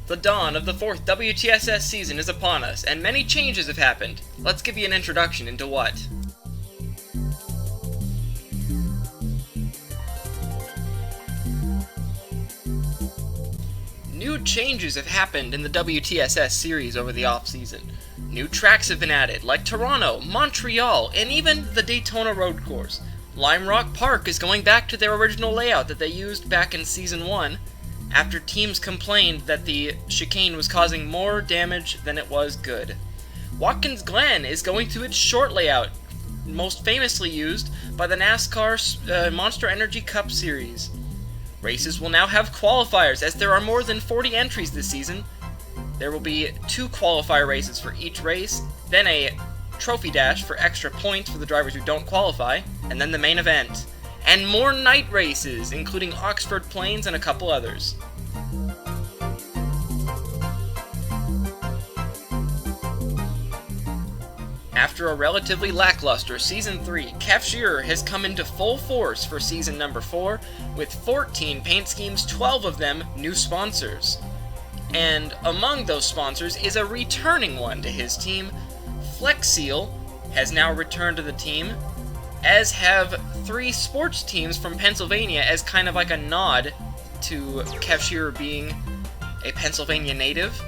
The dawn of the 4th WTSS season is upon us, and many changes have happened. Let's give you an introduction into what. New changes have happened in the WTSS series over the off-season. New tracks have been added, like Toronto, Montreal, and even the Daytona Road Course. Lime Rock Park is going back to their original layout that they used back in Season 1, after teams complained that the chicane was causing more damage than it was good. Watkins Glen is going to its short layout, most famously used by the NASCAR Monster Energy Cup Series. Races will now have qualifiers, as there are more than 40 entries this season. There will be 2 qualifier races for each race, then a trophy dash for extra points for the drivers who don't qualify, and then the main event. And more night races, including Oxford Plains and a couple others. After a relatively lackluster Season 3, Kev Shearer has come into full force for Season number 4, with 14 paint schemes, 12 of them new sponsors. And among those sponsors is a returning one to his team. Flex Seal has now returned to the team, as have 3 sports teams from Pennsylvania, as kind of like a nod to Kev Shearer being a Pennsylvania native.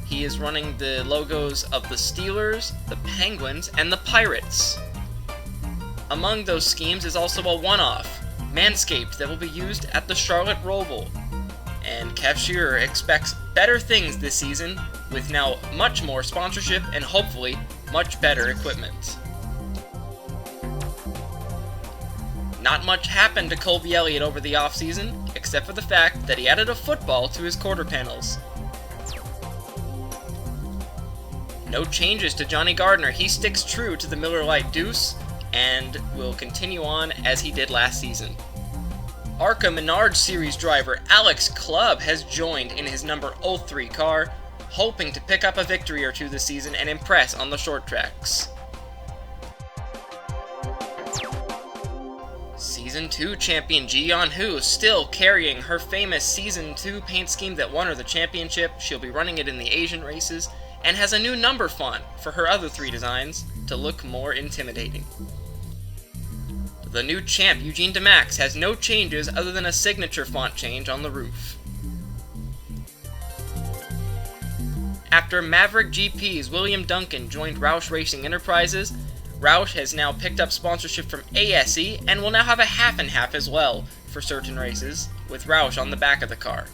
He is running the logos of the Steelers, the Penguins, and the Pirates. Among those schemes is also a one-off, Manscaped, that will be used at the Charlotte Roval. And Kev Shearer expects better things this season, with now much more sponsorship and hopefully much better equipment. Not much happened to Colby Elliott over the offseason, except for the fact that he added a football to his quarter panels. No changes to Johnny Gardner. He sticks true to the Miller Lite Deuce and will continue on as he did last season. ARCA Menards Series driver Alex Clubb has joined in his number 03 car, hoping to pick up a victory or two this season and impress on the short tracks. Season 2 champion Ji Yeon-hu still carrying her famous Season 2 paint scheme that won her the championship. She'll be running it in the Asian races, and has a new number font for her other 3 designs to look more intimidating. The new champ Eugene DeMax has no changes other than a signature font change on the roof. After Maverick GP's William Duncan joined Roush Racing Enterprises, Roush has now picked up sponsorship from ASE and will now have a half and half as well for certain races, with Roush on the back of the car.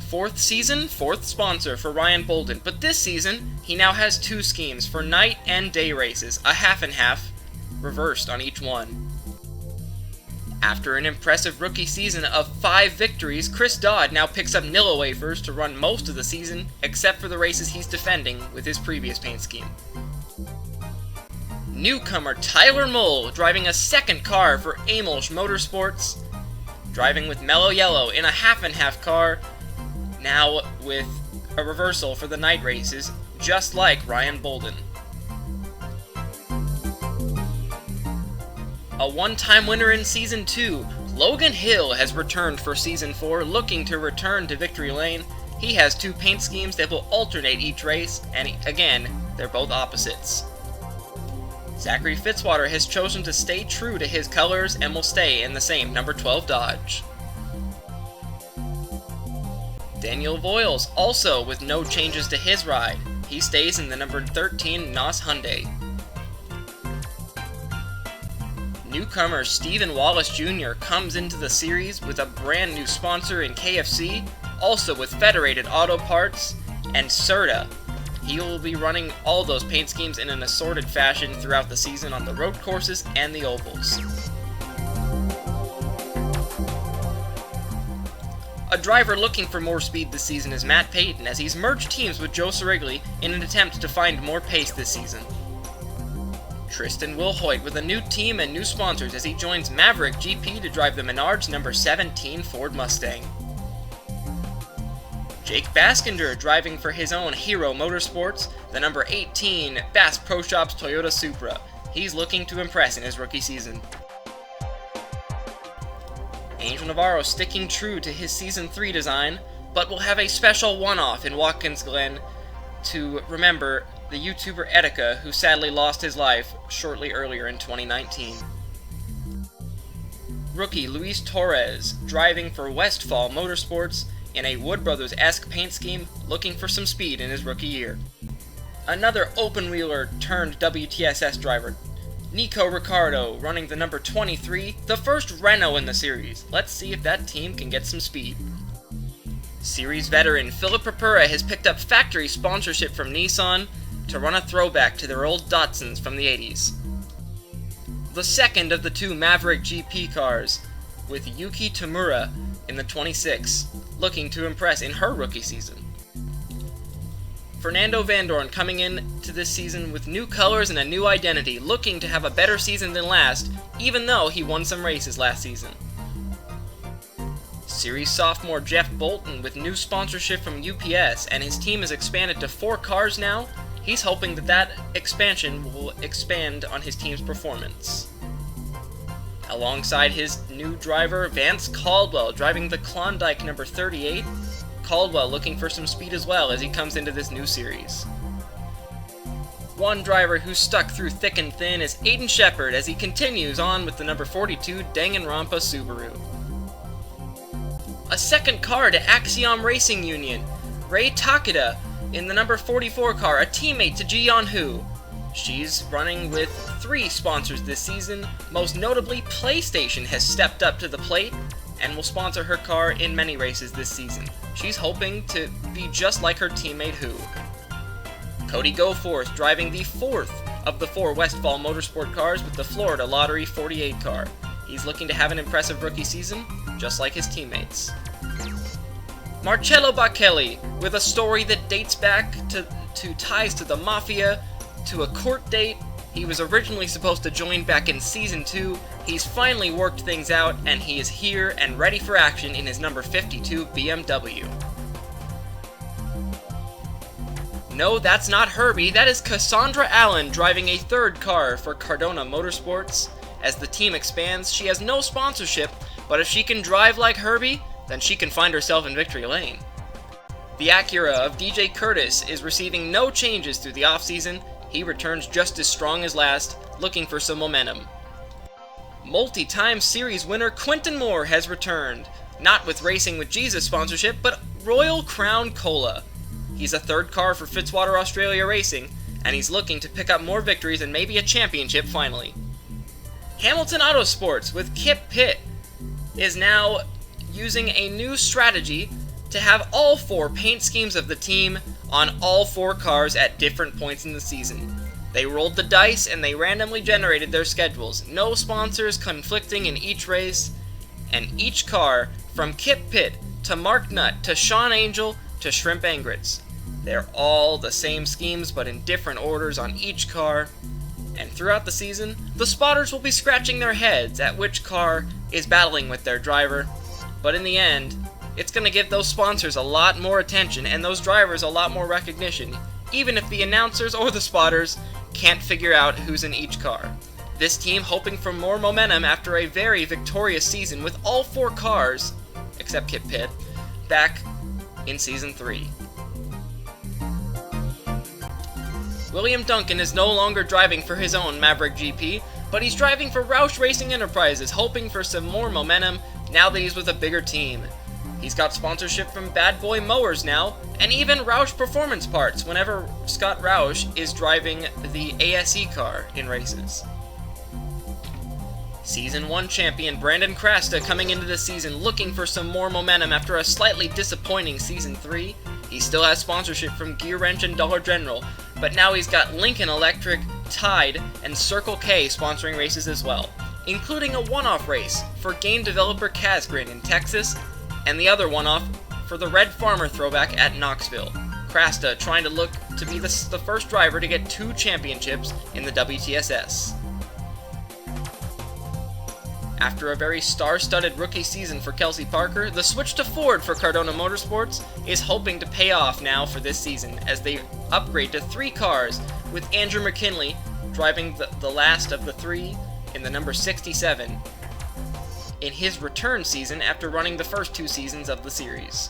4th season, 4th sponsor for Ryan Bolden, but this season he now has 2 schemes for night and day races, a half and half, reversed on each one. After an impressive rookie season of 5 victories, Chris Dodd now picks up Nilla wafers to run most of the season, except for the races he's defending with his previous paint scheme. Newcomer Tyler Mull driving a second car for Amolsch Motorsports, driving with Mellow Yellow in a half and half car, now with a reversal for the night races, just like Ryan Bolden. A one-time winner in Season 2, Logan Hill has returned for Season 4, looking to return to victory lane. He has 2 paint schemes that will alternate each race, and again, they're both opposites. Zachary Fitzwater has chosen to stay true to his colors and will stay in the same number 12 Dodge. Daniel Voiles also with no changes to his ride. He stays in the number 13 NOS Hyundai. Newcomer Stephen Wallace Jr. comes into the series with a brand new sponsor in KFC, also with Federated Auto Parts and Serta. He will be running all those paint schemes in an assorted fashion throughout the season on the road courses and the ovals. A driver looking for more speed this season is Matt Payton, as he's merged teams with Joe Sirigli in an attempt to find more pace this season. Tristan Wilhoit with a new team and new sponsors as he joins Maverick GP to drive the Menards number 17 Ford Mustang. Jake Baskinder driving for his own Hero Motorsports, the number 18 Bass Pro Shops Toyota Supra. He's looking to impress in his rookie season. Angel Navarro sticking true to his Season 3 design, but will have a special one-off in Watkins Glen to remember the YouTuber Etika, who sadly lost his life shortly earlier in 2019. Rookie Luis Torres, driving for Westfall Motorsports in a Wood Brothers-esque paint scheme, looking for some speed in his rookie year. Another open-wheeler turned WTSS driver, Nico Ricciardo, running the number 23, the first Renault in the series. Let's see if that team can get some speed. Series veteran Philip Purpura has picked up factory sponsorship from Nissan to run a throwback to their old Datsuns from the 80s. The second of the two Maverick GP cars, with Yuki Tamura in the 26, looking to impress in her rookie season. Fernando Vandoorne coming into this season with new colors and a new identity, looking to have a better season than last, even though he won some races last season. Series sophomore Jeff Bolton with new sponsorship from UPS, and his team has expanded to 4 cars now. He's hoping that expansion will expand on his team's performance. Alongside his new driver, Vance Caldwell, driving the Klondike number 38. Caldwell looking for some speed as well as he comes into this new series. One driver who's stuck through thick and thin is Aiden Shepard as he continues on with the number 42 Danganronpa Subaru. A second car to Axiom Racing Union, Rei Takeda in the number 44 car, a teammate to Ji Yeon-hoo. She's running with 3 sponsors this season. Most notably, PlayStation has stepped up to the plate and will sponsor her car in many races this season. She's hoping to be just like her teammate Who. Cody Goforth driving the 4th of the 4 Westfall Motorsport cars with the Florida Lottery 48 car. He's looking to have an impressive rookie season, just like his teammates. Marcello Bacchelli, with a story that dates back to ties to the Mafia, to a court date. He was originally supposed to join back in Season 2. He's finally worked things out, and he is here and ready for action in his number 52 BMW. No, that's not Herbie, that is Cassandra Allen driving a 3rd car for Cardona Motorsports. As the team expands, she has no sponsorship, but if she can drive like Herbie, then she can find herself in victory lane. The Acura of DJ Curtis is receiving no changes through the offseason. He returns just as strong as last, looking for some momentum. Multi-time series winner Quinton Moore has returned, not with Racing with Jesus sponsorship, but Royal Crown Cola. He's a 3rd car for Fitzwater Australia Racing, and he's looking to pick up more victories and maybe a championship finally. Hamilton Autosports with Kip Pitt is now using a new strategy to have all 4 paint schemes of the team on all 4 cars at different points in the season. They rolled the dice and they randomly generated their schedules, no sponsors conflicting in each race, and each car, from Kip Pitt to Mark Nutt to Sean Angel to Shrimp Angrets. They're all the same schemes but in different orders on each car, and throughout the season, the spotters will be scratching their heads at which car is battling with their driver, but in the end, it's going to give those sponsors a lot more attention and those drivers a lot more recognition, even if the announcers or the spotters can't figure out who's in each car. This team hoping for more momentum after a very victorious season with all 4 cars, except Kip Pitt, back in Season 3. William Duncan is no longer driving for his own Maverick GP, but he's driving for Roush Racing Enterprises, hoping for some more momentum now that he's with a bigger team. He's got sponsorship from Bad Boy Mowers now, and even Roush Performance Parts whenever Scott Roush is driving the ASE car in races. Season 1 champion Brandon Crasta coming into the season looking for some more momentum after a slightly disappointing Season 3. He still has sponsorship from Gear Wrench and Dollar General, but now he's got Lincoln Electric, Tide, and Circle K sponsoring races as well, including a one-off race for game developer Casgrin in Texas, and the other one-off for the Red Farmer throwback at Knoxville. Crasta trying to look to be the first driver to get 2 championships in the WTSS. After a very star-studded rookie season for Kelsey Parker, the switch to Ford for Cardona Motorsports is hoping to pay off now for this season as they upgrade to 3 cars, with Andrew McKinley driving the last of the 3 in the number 67. in his return season after running the first 2 seasons of the series.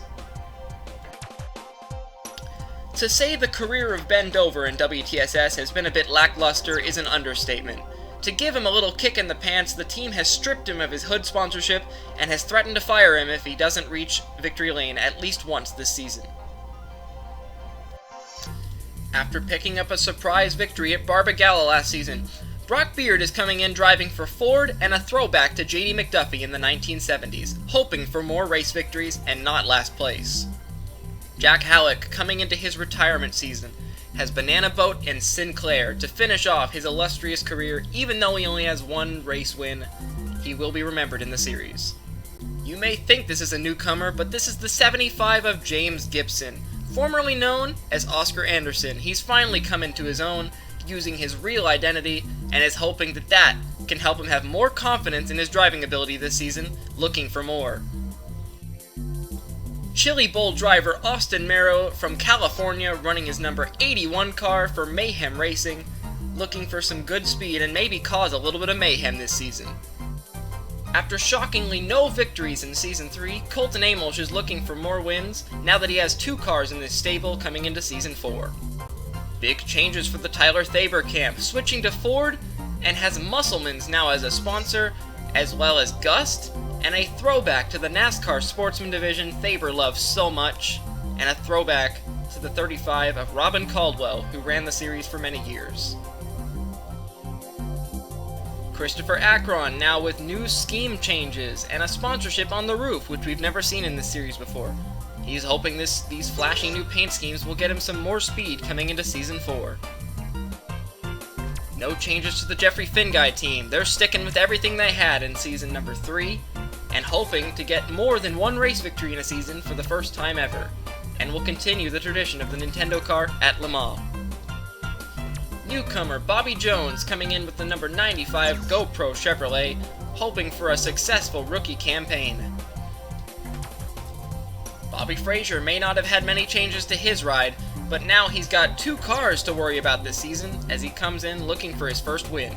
To say the career of Ben Dover in WTSS has been a bit lackluster is an understatement. To give him a little kick in the pants, the team has stripped him of his hood sponsorship and has threatened to fire him if he doesn't reach victory lane at least once this season. After picking up a surprise victory at Barbagala last season, Brock Beard is coming in driving for Ford and a throwback to JD McDuffie in the 1970s, hoping for more race victories and not last place. Jack Halleck, coming into his retirement season, has Banana Boat and Sinclair to finish off his illustrious career. Even though he only has 1 race win, he will be remembered in the series. You may think this is a newcomer, but this is the 75 of James Gibson, formerly known as Oscar Anderson. He's finally come into his own, using his real identity, and is hoping that can help him have more confidence in his driving ability this season, looking for more. Chili Bowl driver Austin Merrow from California, running his number 81 car for Mayhem Racing, looking for some good speed and maybe cause a little bit of mayhem this season. After shockingly no victories in Season 3, Colton Amos is looking for more wins now that he has 2 cars in this stable coming into Season 4. Big changes for the Tyler Thaber camp, switching to Ford, and has Musselman's now as a sponsor, as well as Gust, and a throwback to the NASCAR Sportsman division Thaber loves so much, and a throwback to the 35 of Robin Caldwell, who ran the series for many years. Christopher Akron now with new scheme changes and a sponsorship on the roof, which we've never seen in this series before. He's hoping these flashy new paint schemes will get him some more speed coming into Season 4. No changes to the Jeffrey Finguy team. They're sticking with everything they had in Season number 3, and hoping to get more than 1 race victory in a season for the first time ever, and will continue the tradition of the Nintendo car at Le Mans. Newcomer Bobby Jones coming in with the number 95 GoPro Chevrolet, hoping for a successful rookie campaign. Bobby Frazier may not have had many changes to his ride, but now he's got 2 cars to worry about this season as he comes in looking for his first win.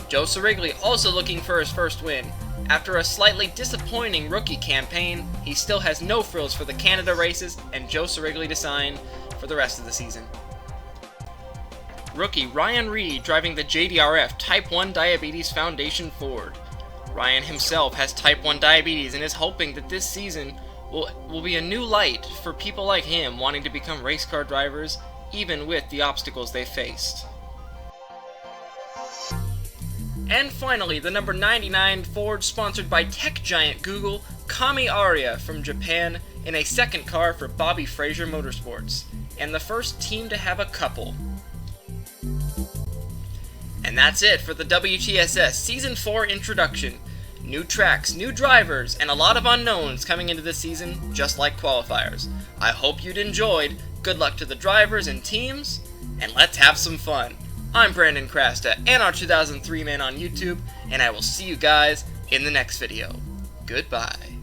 Joe Sirigley also looking for his first win. After a slightly disappointing rookie campaign, he still has no frills for the Canada races and Joe Sirigley to sign for the rest of the season. Rookie Ryan Reed driving the JDRF Type 1 Diabetes Foundation Ford. Ryan himself has Type 1 diabetes and is hoping that this season will be a new light for people like him wanting to become race car drivers, even with the obstacles they faced. And finally, the number 99 Ford sponsored by tech giant Google, Kami Aria from Japan, in a second car for Bobby Frazier Motorsports, and the first team to have a couple. And that's it for the WTSS Season 4 Introduction. New tracks, new drivers, and a lot of unknowns coming into this season, just like qualifiers. I hope you'd enjoyed. Good luck to the drivers and teams, and let's have some fun. I'm Brandon Krasta, and our 2003 man on YouTube, and I will see you guys in the next video. Goodbye.